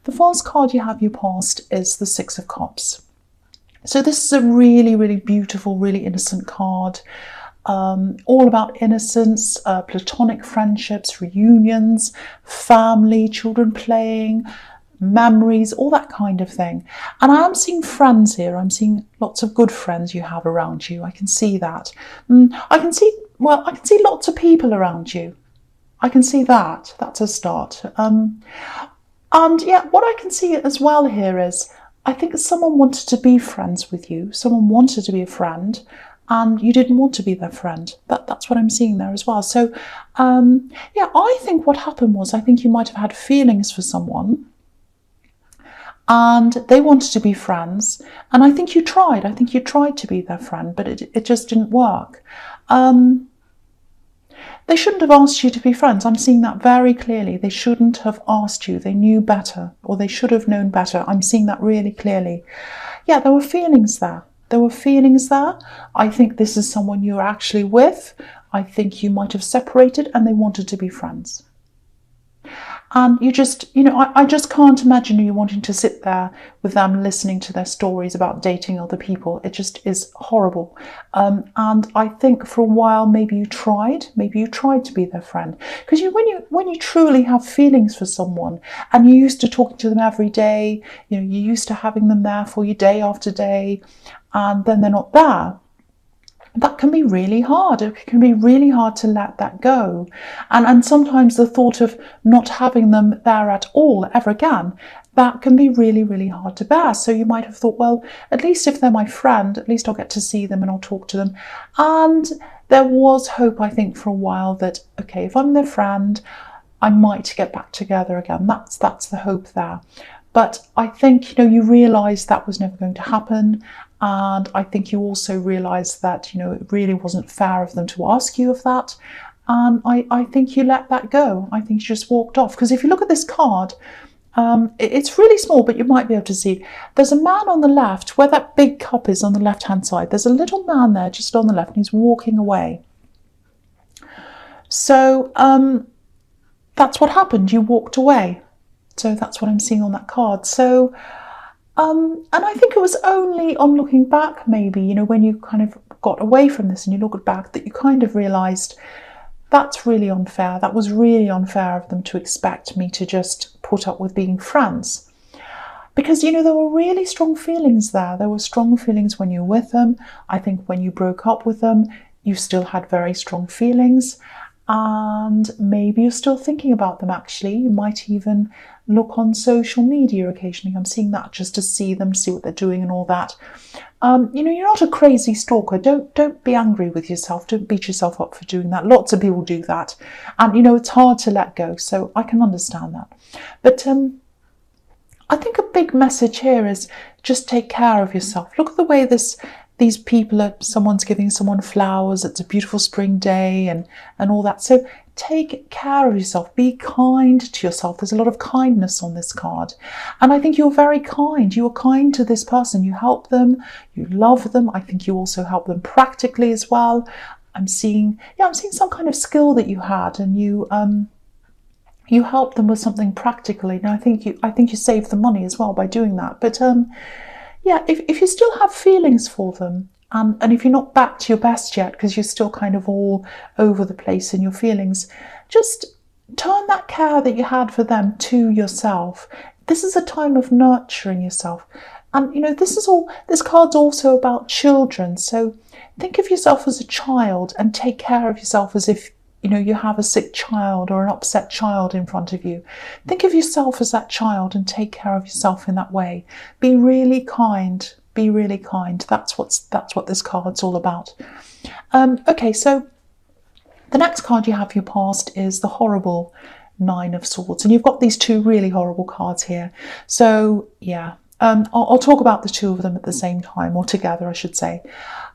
the first card you have your past is the Six of Cups. So this is a really, really beautiful, really innocent card. All about innocence, platonic friendships, reunions, family, children playing, memories, all that kind of thing. And I am seeing friends here. I'm seeing lots of good friends you have around you. I can see that. I can see lots of people around you. I can see that. That's a start. And yeah, what I can see as well here is, I think someone wanted to be friends with you. Someone wanted to be a friend, and you didn't want to be their friend. That's what I'm seeing there as well. So, yeah, I think what happened was, I think you might have had feelings for someone, and they wanted to be friends, and I think you tried. I think you tried to be their friend, but it just didn't work. They shouldn't have asked you to be friends. I'm seeing that very clearly. They shouldn't have asked you. They knew better, or they should have known better. I'm seeing that really clearly. Yeah, there were feelings there. There were feelings there. I think this is someone you're actually with. I think you might have separated and they wanted to be friends. And you just, I just can't imagine you wanting to sit there with them listening to their stories about dating other people. It just is horrible. And I think for a while, maybe you tried to be their friend. Because when you truly have feelings for someone, and you're used to talking to them every day, you're used to having them there for you day after day, and then they're not there, that can be really hard. It can be really hard to let that go. And sometimes the thought of not having them there at all ever again, that can be really, really hard to bear. So you might have thought, well, at least if they're my friend, at least I'll get to see them and I'll talk to them. And there was hope, I think, for a while that, okay, if I'm their friend, I might get back together again. That's the hope there. But I think, you realised that was never going to happen. And I think you also realised that, it really wasn't fair of them to ask you of that. And I think you let that go. I think you just walked off. Because if you look at this card, it's really small, but you might be able to see. There's a man on the left, where that big cup is on the left-hand side. There's a little man there just on the left, and he's walking away. So that's what happened. You walked away. So that's what I'm seeing on that card. So, and I think it was only on looking back, maybe, when you kind of got away from this and you looked back, that you kind of realised that's really unfair. That was really unfair of them to expect me to just put up with being friends. Because, there were really strong feelings there. There were strong feelings when you were with them. I think when you broke up with them, you still had very strong feelings. And maybe you're still thinking about them, actually. You might even look on social media occasionally. I'm seeing that just to see them, see what they're doing and all that. You're not a crazy stalker. Don't be angry with yourself. Don't beat yourself up for doing that. Lots of people do that. And, it's hard to let go. So I can understand that. But I think a big message here is just take care of yourself. Look at the way these people someone's giving someone flowers. It's a beautiful spring day and all that. So take care of yourself. Be kind to yourself. There's a lot of kindness on this card. And I think you're very kind. You are kind to this person. You help them. You love them. I think you also help them practically as well. I'm seeing some kind of skill that you had, and you helped them with something practically. Now I think you saved the money as well by doing that. But yeah, if you still have feelings for them, and if you're not back to your best yet, because you're still kind of all over the place in your feelings, just turn that care that you had for them to yourself. This is a time of nurturing yourself. And, this card's also about children. So think of yourself as a child and take care of yourself as if, you have a sick child or an upset child in front of you. Think of yourself as that child and take care of yourself in that way. Be really kind. Be really kind. That's what this card's all about. Okay, so the next card you have for your past is the horrible Nine of Swords. And you've got these two really horrible cards here. So, yeah. I'll talk about the two of them at the same time, or together, I should say.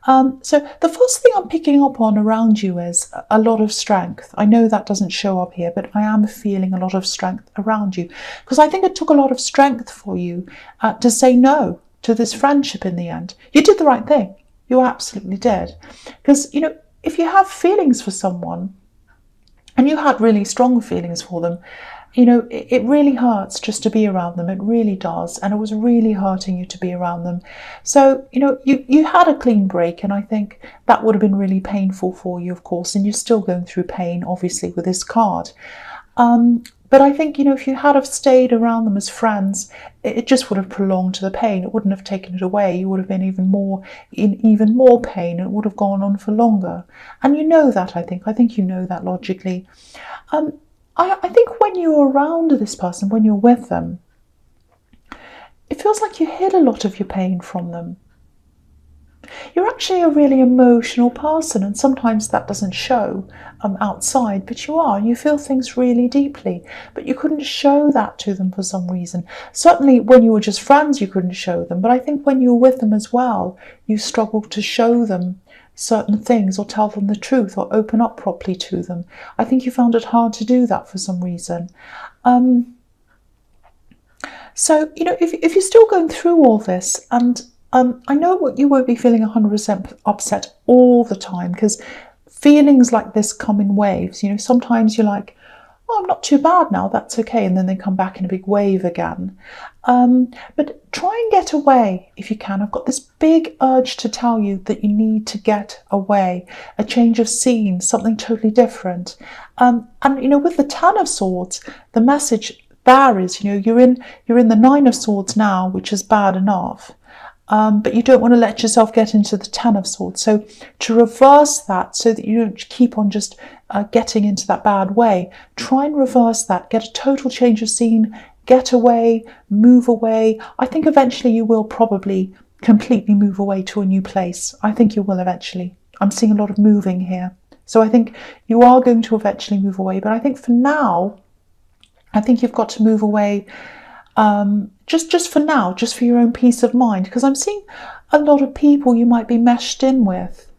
So the first thing I'm picking up on around you is a lot of strength. I know that doesn't show up here, but I am feeling a lot of strength around you, because I think it took a lot of strength for you to say no to this friendship in the end. You did the right thing. You absolutely did. Because, if you have feelings for someone, and you had really strong feelings for them, you know, it really hurts just to be around them. It really does. And it was really hurting you to be around them. So, you know, you had a clean break, and I think that would have been really painful for you, of course, and you're still going through pain, obviously, with this card. But I think, you know, if you had have stayed around them as friends, it just would have prolonged the pain. It wouldn't have taken it away. You would have been in even more pain. It would have gone on for longer. And you know that, I think. I think you know that logically. I think when you're around this person, when you're with them, it feels like you hid a lot of your pain from them. You're actually a really emotional person, and sometimes that doesn't show outside, but you are. You feel things really deeply, but you couldn't show that to them for some reason. Certainly when you were just friends, you couldn't show them, but I think when you were with them as well, you struggled to show them certain things or tell them the truth or open up properly to them. I think you found it hard to do that for some reason. So, you know, if you're still going through all this, and I know what you won't be feeling 100% upset all the time, because feelings like this come in waves. You know, sometimes you're like, oh, I'm not too bad now, that's okay, and then they come back in a big wave again. But try and get away if you can. I've got this big urge to tell you that you need to get away, a change of scene, something totally different. And you know, with the Ten of Swords, the message there is, you know, you're in the Nine of Swords now, which is bad enough. But you don't want to let yourself get into the Ten of Swords. So to reverse that, so that you don't keep on just getting into that bad way, try and reverse that, get a total change of scene, get away, move away. I think eventually you will probably completely move away to a new place. I think you will eventually. I'm seeing a lot of moving here. So I think you are going to eventually move away. But I think for now, I think you've got to move away just for now, just for your own peace of mind, because I'm seeing a lot of people you might be meshed in with,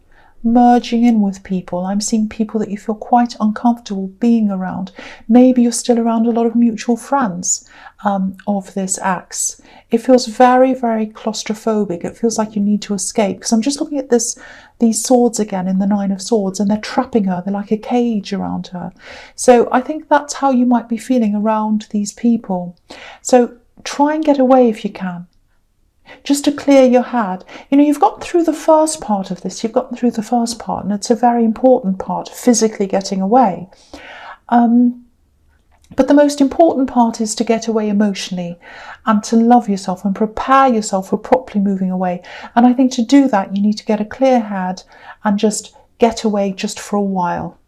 merging in with people. I'm seeing people that you feel quite uncomfortable being around. Maybe you're still around a lot of mutual friends of this ex. It feels very, very claustrophobic. It feels like you need to escape, because I'm just looking at these swords again in the Nine of Swords, and they're trapping her. They're like a cage around her. So I think that's how you might be feeling around these people. So try and get away if you can, just to clear your head. You know, you've gotten through the first part of this. You've gotten through the first part, and it's a very important part, physically getting away. But the most important part is to get away emotionally and to love yourself and prepare yourself for properly moving away. And I think to do that, you need to get a clear head and just get away just for a while,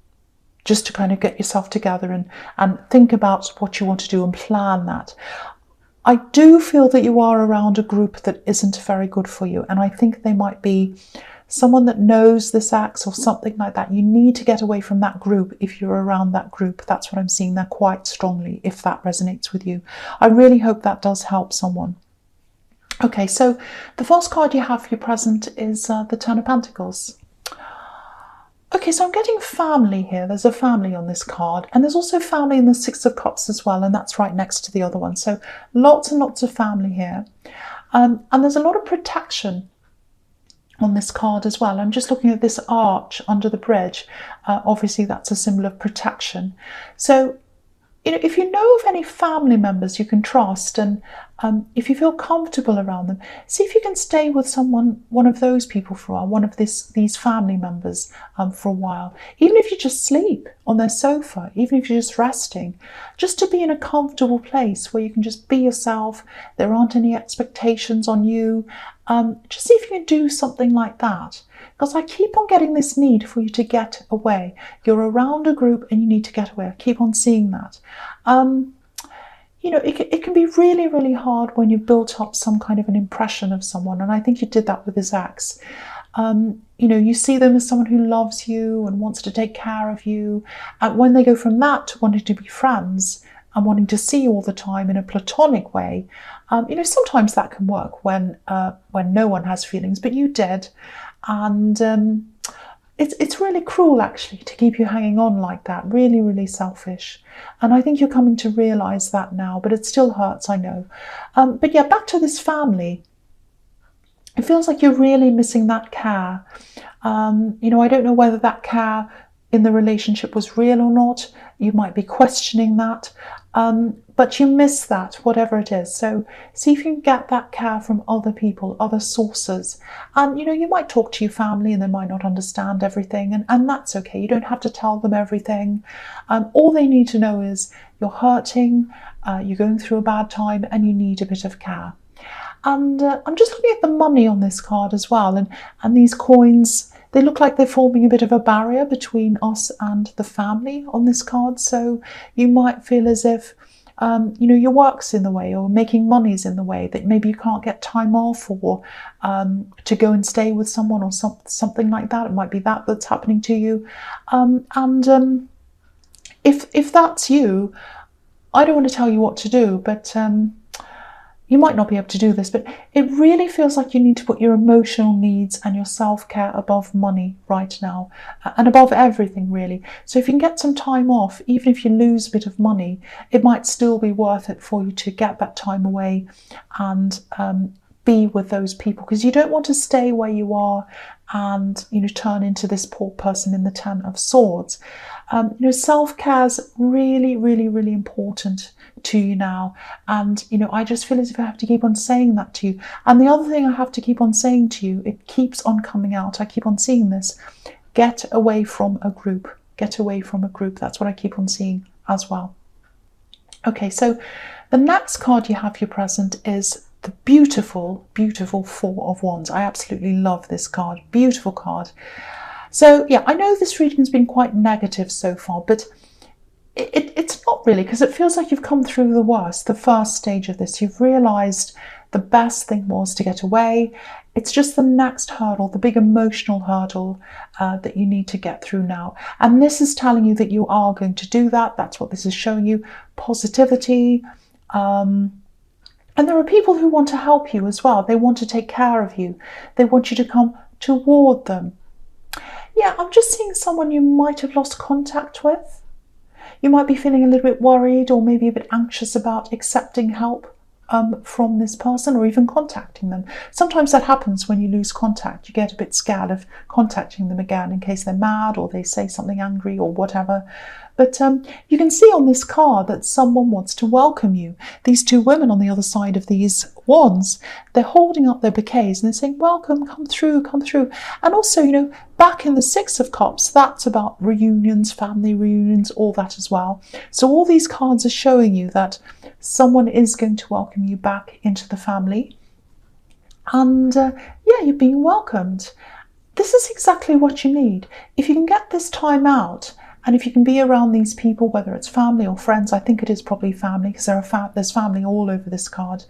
just to kind of get yourself together and think about what you want to do and plan that. I do feel that you are around a group that isn't very good for you, and I think they might be someone that knows this ex or something like that. You need to get away from that group if you're around that group. That's what I'm seeing there quite strongly, if that resonates with you. I really hope that does help someone. Okay, so the first card you have for your present is the Ten of Pentacles. Okay, so I'm getting family here. There's a family on this card, and there's also family in the Six of Cups as well, and that's right next to the other one. So lots and lots of family here. And there's a lot of protection on this card as well. I'm just looking at this arch under the bridge. Obviously, that's a symbol of protection. So, you know, if you know of any family members you can trust, and if you feel comfortable around them, see if you can stay with one of those people for a while, one of these family members for a while. Even if you just sleep on their sofa, even if you're just resting, just to be in a comfortable place where you can just be yourself. There aren't any expectations on you. Just see if you can do something like that. Because I keep on getting this need for you to get away. You're around a group and you need to get away. I keep on seeing that. You know, it can be really, really hard when you've built up some kind of an impression of someone. And I think you did that with this ex. You know, you see them as someone who loves you and wants to take care of you. And when they go from that to wanting to be friends and wanting to see you all the time in a platonic way, you know, sometimes that can work when no one has feelings, but you did. And it's really cruel, actually, to keep you hanging on like that. Really, really selfish. And I think you're coming to realise that now, but it still hurts, I know. But yeah, back to this family. It feels like you're really missing that care. You know, I don't know whether that care in the relationship was real or not. You might be questioning that. but you miss that, whatever it is. So see if you can get that care from other people, other sources. And, you might talk to your family and they might not understand everything, and that's okay. You don't have to tell them everything. All they need to know is you're hurting, you're going through a bad time, and you need a bit of care. And I'm just looking at the money on this card as well, and these coins, they look like they're forming a bit of a barrier between us and the family on this card. So you might feel as if, your work's in the way, or making money's in the way, that maybe you can't get time off, or to go and stay with someone, or something like that. It might be that's happening to you. If that's you, I don't want to tell you what to do, but you might not be able to do this, but it really feels like you need to put your emotional needs and your self-care above money right now, and above everything, really. So if you can get some time off, even if you lose a bit of money, it might still be worth it for you to get that time away and be with those people, because you don't want to stay where you are and turn into this poor person in the Ten of Swords. Self-care is really, really, really important to you now, and I just feel as if I have to keep on saying that to you. And the other thing I have to keep on saying to you, it keeps on coming out, I keep on seeing this: get away from a group, get away from a group. That's what I keep on seeing as well. Okay, so the next card you have your present is the beautiful, beautiful Four of Wands. I absolutely love this card. Beautiful card. So yeah, I know this reading has been quite negative so far, but it's not really, because it feels like you've come through the worst, the first stage of this. You've realised the best thing was to get away. It's just the next hurdle, the big emotional hurdle that you need to get through now. And this is telling you that you are going to do that. That's what this is showing you. Positivity. And there are people who want to help you as well. They want to take care of you. They want you to come toward them. Yeah, I'm just seeing someone you might have lost contact with. You might be feeling a little bit worried, or maybe a bit anxious about accepting help from this person, or even contacting them. Sometimes that happens when you lose contact. You get a bit scared of contacting them again in case they're mad, or they say something angry, or whatever. But you can see on this card that someone wants to welcome you. These two women on the other side of these wands, they're holding up their bouquets and they're saying, welcome, come through, come through. And also, back in the Six of Cups, that's about reunions, family reunions, all that as well. So all these cards are showing you that someone is going to welcome you back into the family. And yeah, you're being welcomed. This is exactly what you need. If you can get this time out, and if you can be around these people, whether it's family or friends, I think it is probably family, because there's family all over this card.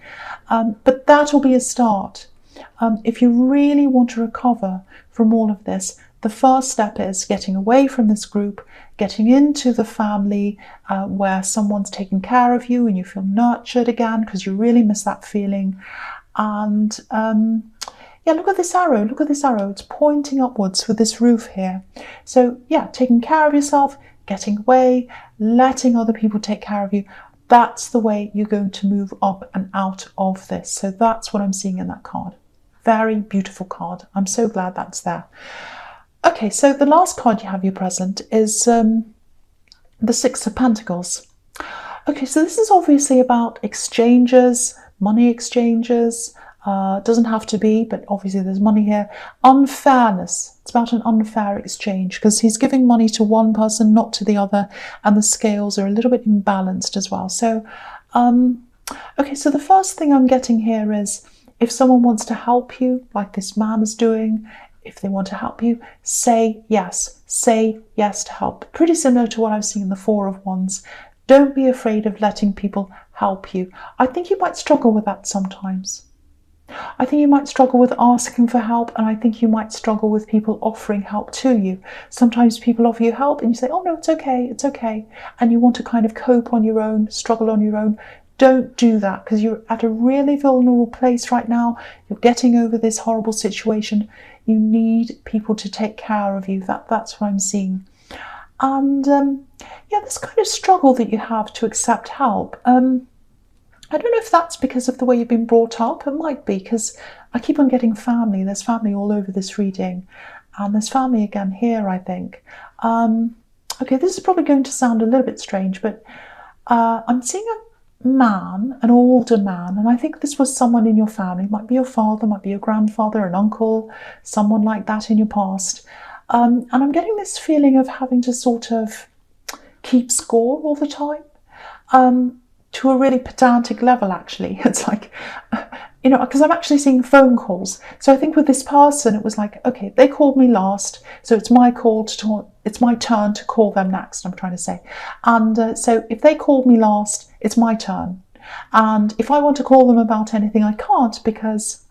But that will be a start. If you really want to recover from all of this, the first step is getting away from this group, getting into the family where someone's taking care of you and you feel nurtured again, because you really miss that feeling. And yeah, look at this arrow. Look at this arrow. It's pointing upwards with this roof here. So yeah, taking care of yourself, getting away, letting other people take care of you. That's the way you're going to move up and out of this. So that's what I'm seeing in that card. Very beautiful card. I'm so glad that's there. Okay, so the last card you have your present is the Six of Pentacles. Okay, so this is obviously about exchanges, money exchanges. Doesn't have to be, but obviously there's money here. Unfairness. It's about an unfair exchange, because he's giving money to one person, not to the other, and the scales are a little bit imbalanced as well. So, okay, so the first thing I'm getting here is, if someone wants to help you, like this man is doing, if they want to help you, say yes. Say yes to help. Pretty similar to what I've seen in the Four of Wands. Don't be afraid of letting people help you. I think you might struggle with that sometimes. I think you might struggle with asking for help, and I think you might struggle with people offering help to you. Sometimes people offer you help and you say, oh no, it's okay, and you want to kind of cope on your own, struggle on your own. Don't do that, because you're at a really vulnerable place right now. You're getting over this horrible situation. You need people to take care of you. That's what I'm seeing. And yeah, this kind of struggle that you have to accept help. I don't know if that's because of the way you've been brought up. It might be, because I keep on getting family. There's family all over this reading. And there's family again here, I think. Okay, this is probably going to sound a little bit strange, but I'm seeing a man, an older man, and I think this was someone in your family. It might be your father, might be your grandfather, an uncle, someone like that in your past. And I'm getting this feeling of having to sort of keep score all the time, to a really pedantic level, actually. It's like, because I'm actually seeing phone calls. So I think with this person, it was like, okay, they called me last, so it's my turn to call them next, I'm trying to say. And so if they called me last, it's my turn. And if I want to call them about anything, I can't, because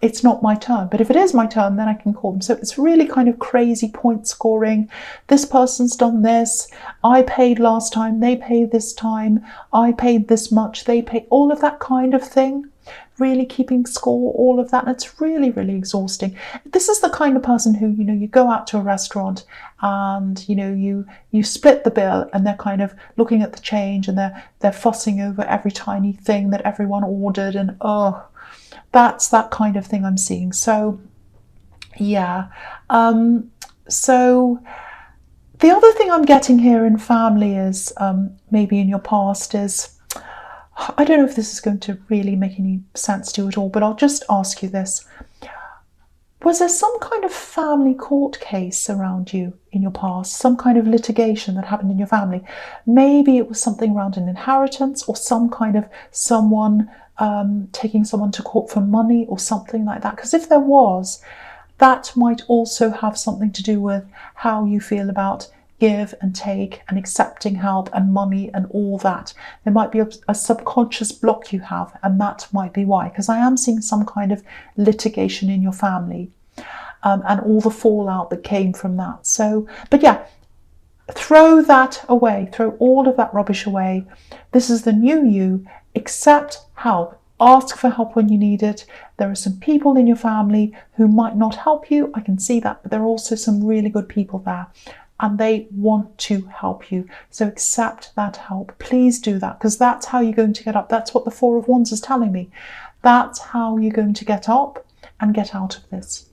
it's not my turn. But if it is my turn, then I can call them. So it's really kind of crazy point scoring. This person's done this. I paid last time, they paid this time. I paid this much, they paid, all of that kind of thing. Really keeping score, all of that. And it's really, really exhausting. This is the kind of person who, you go out to a restaurant and, you split the bill, and they're kind of looking at the change, and they're fussing over every tiny thing that everyone ordered, and that's that kind of thing I'm seeing. So, yeah. So the other thing I'm getting here in family is, maybe in your past, is, I don't know if this is going to really make any sense to you at all, but I'll just ask you this. Was there some kind of family court case around you in your past? Some kind of litigation that happened in your family? Maybe it was something around an inheritance, or some kind of someone taking someone to court for money or something like that. Because if there was, that might also have something to do with how you feel about give and take and accepting help and money and all that. There might be a subconscious block you have, and that might be why, because I am seeing some kind of litigation in your family, and all the fallout that came from that. So, but yeah, throw that away, throw all of that rubbish away. This is the new you. Accept help. Ask for help when you need it. There are some people in your family who might not help you. I can see that, but there are also some really good people there, and they want to help you. So accept that help. Please do that, because that's how you're going to get up. That's what the Four of Wands is telling me. That's how you're going to get up and get out of this.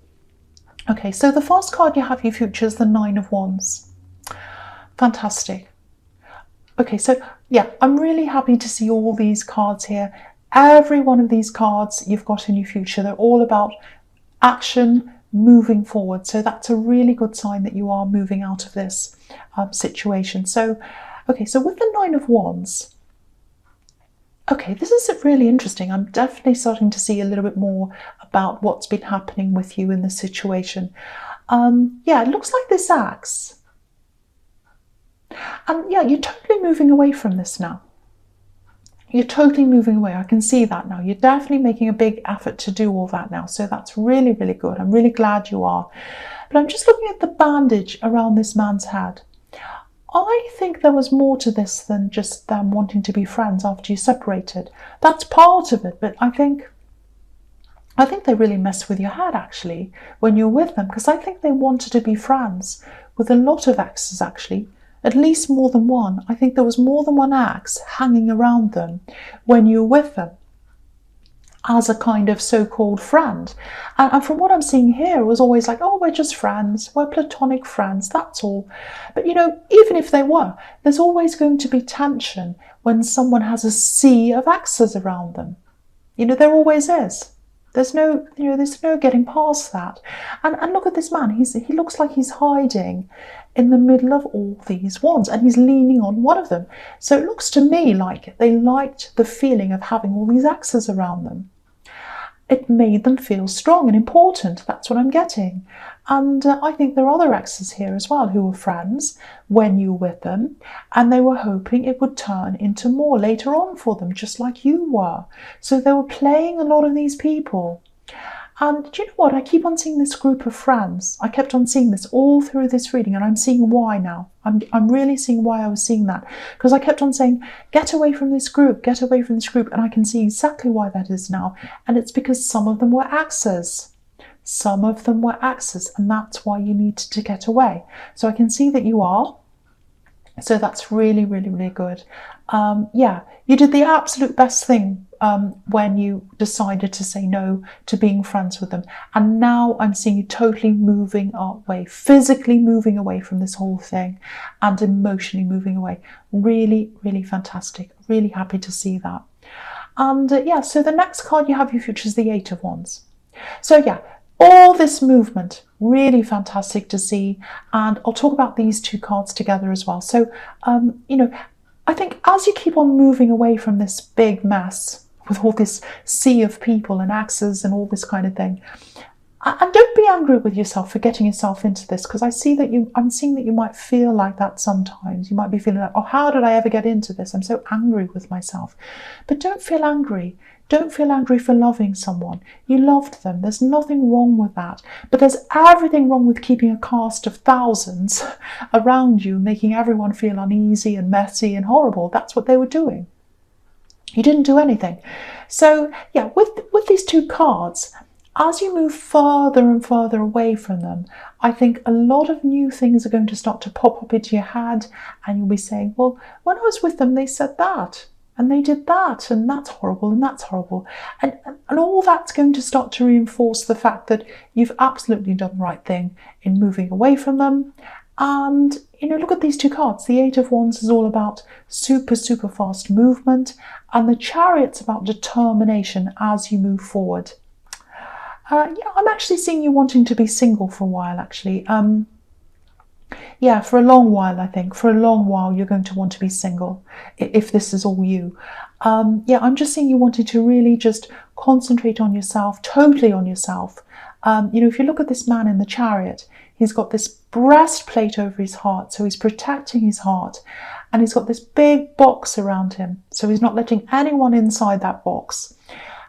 Okay, so the first card you have your future is the Nine of Wands. Fantastic. Okay, so yeah, I'm really happy to see all these cards here. Every one of these cards you've got in your future, they're all about action, moving forward. So that's a really good sign that you are moving out of this situation. So, okay, so with the Nine of Wands, okay, this is really interesting. I'm definitely starting to see a little bit more about what's been happening with you in this situation. Yeah, it looks like this axe. And yeah, you're totally moving away from this now. You're totally moving away. I can see that now. You're definitely making a big effort to do all that now. So that's really, really good. I'm really glad you are. But I'm just looking at the bandage around this man's head. I think there was more to this than just them wanting to be friends after you separated. That's part of it, but I think they really mess with your head, actually, when you're with them, because I think they wanted to be friends with a lot of exes, actually. At least more than one. I think there was more than one ex hanging around them when you were with them as a kind of so-called friend. And from what I'm seeing here, it was always like, oh, we're just friends. We're platonic friends, that's all. But, even if they were, there's always going to be tension when someone has a sea of exes around them. There always is. There's no getting past that. And look at this man. He looks like he's hiding in the middle of all these wands, and he's leaning on one of them. So it looks to me like they liked the feeling of having all these axes around them. It made them feel strong and important. That's what I'm getting. And I think there are other exes here as well who were friends when you were with them, and they were hoping it would turn into more later on for them, just like you were. So they were playing a lot of these people. And do you know what? I keep on seeing this group of friends. I kept on seeing this all through this reading, and I'm seeing why now. I'm really seeing why I was seeing that. Because I kept on saying, get away from this group, get away from this group. And I can see exactly why that is now. And it's because some of them were exes. Some of them were exes, and that's why you needed to get away. So I can see that you are. So that's really, really, really good. Yeah, you did the absolute best thing when you decided to say no to being friends with them. And now I'm seeing you totally moving away, physically moving away from this whole thing and emotionally moving away. Really, really fantastic. Really happy to see that. And yeah, so the next card you have your future is the Eight of Wands. So yeah, all this movement, really fantastic to see. And I'll talk about these two cards together as well. So, you know, I think as you keep on moving away from this big mess with all this sea of people and axes and all this kind of thing, and don't be angry with yourself for getting yourself into this, because I'm seeing that you might feel like that sometimes. You might be feeling like, oh, how did I ever get into this? I'm so angry with myself. But don't feel angry. Don't feel angry for loving someone. You loved them. There's nothing wrong with that. But there's everything wrong with keeping a cast of thousands around you, making everyone feel uneasy and messy and horrible. That's what they were doing. You didn't do anything. So yeah, with these two cards, as you move further and further away from them, I think a lot of new things are going to start to pop up into your head, and you'll be saying, well, when I was with them, they said that, and they did that, and that's horrible, and that's horrible. And all that's going to start to reinforce the fact that you've absolutely done the right thing in moving away from them. And, you know, look at these two cards. The Eight of Wands is all about super, super fast movement, and the Chariot's about determination as you move forward. Yeah, I'm actually seeing you wanting to be single for a while, actually. Yeah, for a long while, I think. For a long while, you're going to want to be single, if this is all you. Yeah, I'm just seeing you wanting to really just concentrate on yourself, totally on yourself. You know, if you look at this man in the Chariot, he's got this breastplate over his heart, so he's protecting his heart. And he's got this big box around him, so he's not letting anyone inside that box.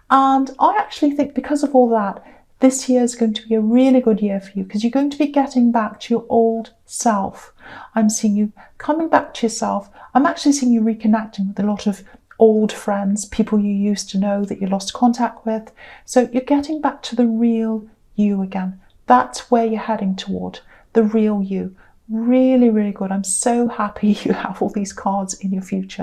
And I actually think because of all that, this year is going to be a really good year for you, because you're going to be getting back to your old self. I'm seeing you coming back to yourself. I'm actually seeing you reconnecting with a lot of old friends, people you used to know that you lost contact with. So you're getting back to the real you again. That's where you're heading toward, the real you. Really, really good. I'm so happy you have all these cards in your future.